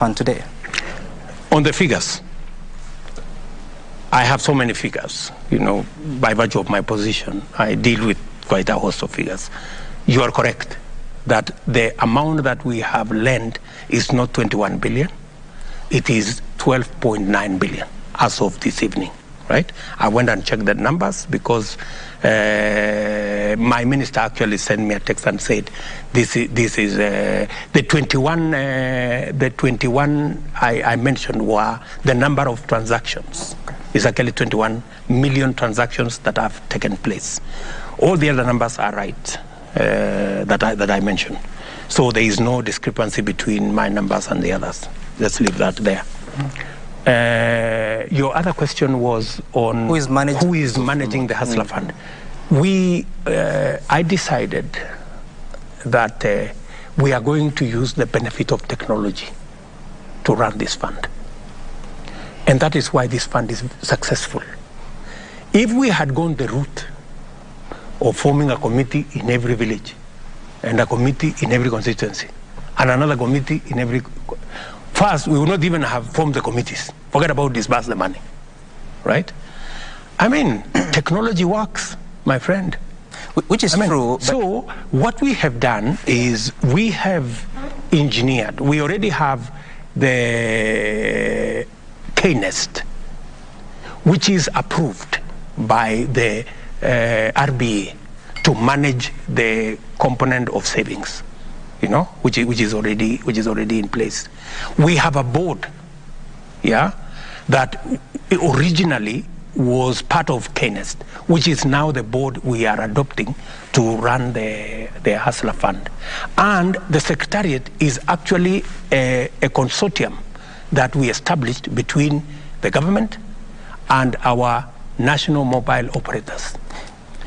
fund today? On the figures, I have so many figures, by virtue of my position. I deal with quite a host of figures. You are correct that the amount that we have lent is not 21 billion. It is 12.9 billion as of this evening, right? I went and checked the numbers because my minister actually sent me a text and said, this is the 21 I mentioned were the number of transactions. It's actually 21 million transactions that have taken place. All the other numbers are right that I mentioned. So there is no discrepancy between my numbers and the others. Let's leave that there. Your other question was on who is managing the Hustler Fund. I decided that we are going to use the benefit of technology to run this fund. And that is why this fund is successful. If we had gone the route of forming a committee in every village and a committee in every constituency and another committee in every... First, we would not even have formed the committees. Forget about disburse the money, right? I mean, technology works, my friend. Which is true. So what we have done is we have engineered. We already have the KNEST, which is approved by the RBA to manage the component of savings, which is already in place. We have a board, that originally was part of KNEST, which is now the board we are adopting to run the Hustler Fund. And the Secretariat is actually a consortium that we established between the government and our national mobile operators.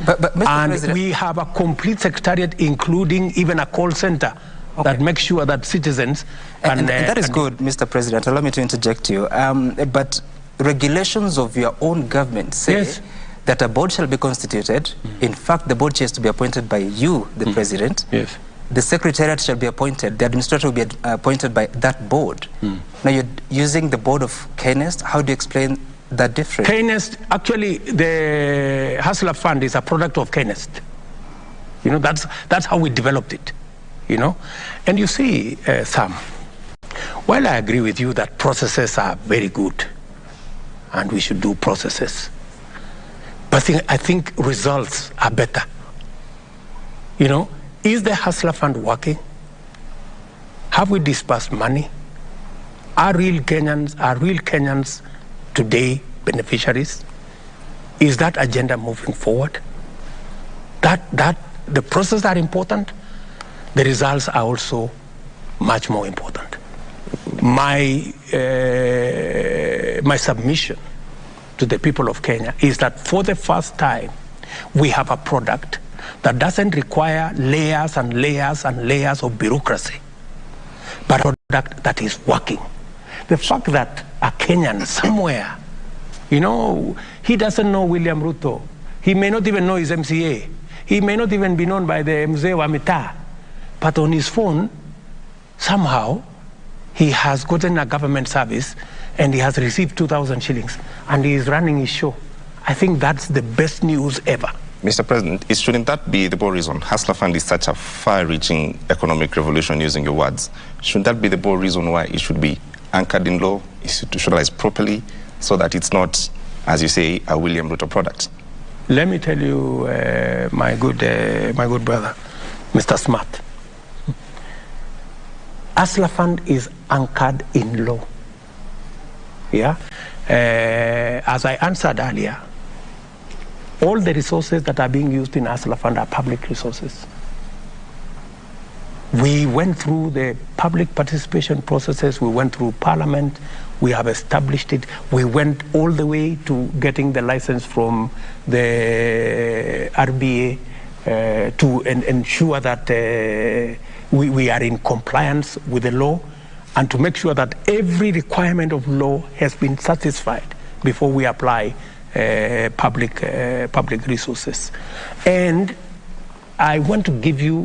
But Mr. President, we have a complete Secretariat, including even a call center that makes sure that citizens... And that is good, Mr. President. Allow me to interject you. But regulations of your own government say that a board shall be constituted. In fact, the board chair is to be appointed by you, the President. Yes. The Secretariat shall be appointed. The administrator will be appointed by that board. Now, you're using the board of KNEST. How do you explain that difference? KNEST, actually, the Hustler Fund is a product of KNEST. That's how we developed it. And you see, Sam, while I agree with you that processes are very good and we should do processes, but I think results are better. Is the Hustler Fund working? Have we disbursed money? Are real Kenyans today beneficiaries? Is that agenda moving forward? That the processes are important. The results are also much more important. My submission to the people of Kenya is that for the first time, we have a product that doesn't require layers and layers and layers of bureaucracy, but a product that is working. The fact that a Kenyan somewhere, he doesn't know William Ruto. He may not even know his MCA. He may not even be known by the Mzee wa mitaa. But on his phone, somehow, he has gotten a government service and he has received 2,000 shillings and he is running his show. I think that's the best news ever. Mr. President, shouldn't that be the bold reason? Hustler Fund is such a far-reaching economic revolution, using your words. Shouldn't that be the bold reason why it should be anchored in law, institutionalized properly, so that it's not, as you say, a William Ruto product? Let me tell you, my good brother, Mr. Smart. Hustler Fund is anchored in law. As I answered earlier, all the resources that are being used in Hustler Fund are public resources. We went through the public participation processes, we went through Parliament, we have established it, we went all the way to getting the license from the RBA to ensure that we are in compliance with the law and to make sure that every requirement of law has been satisfied before we apply public resources. And I want to give you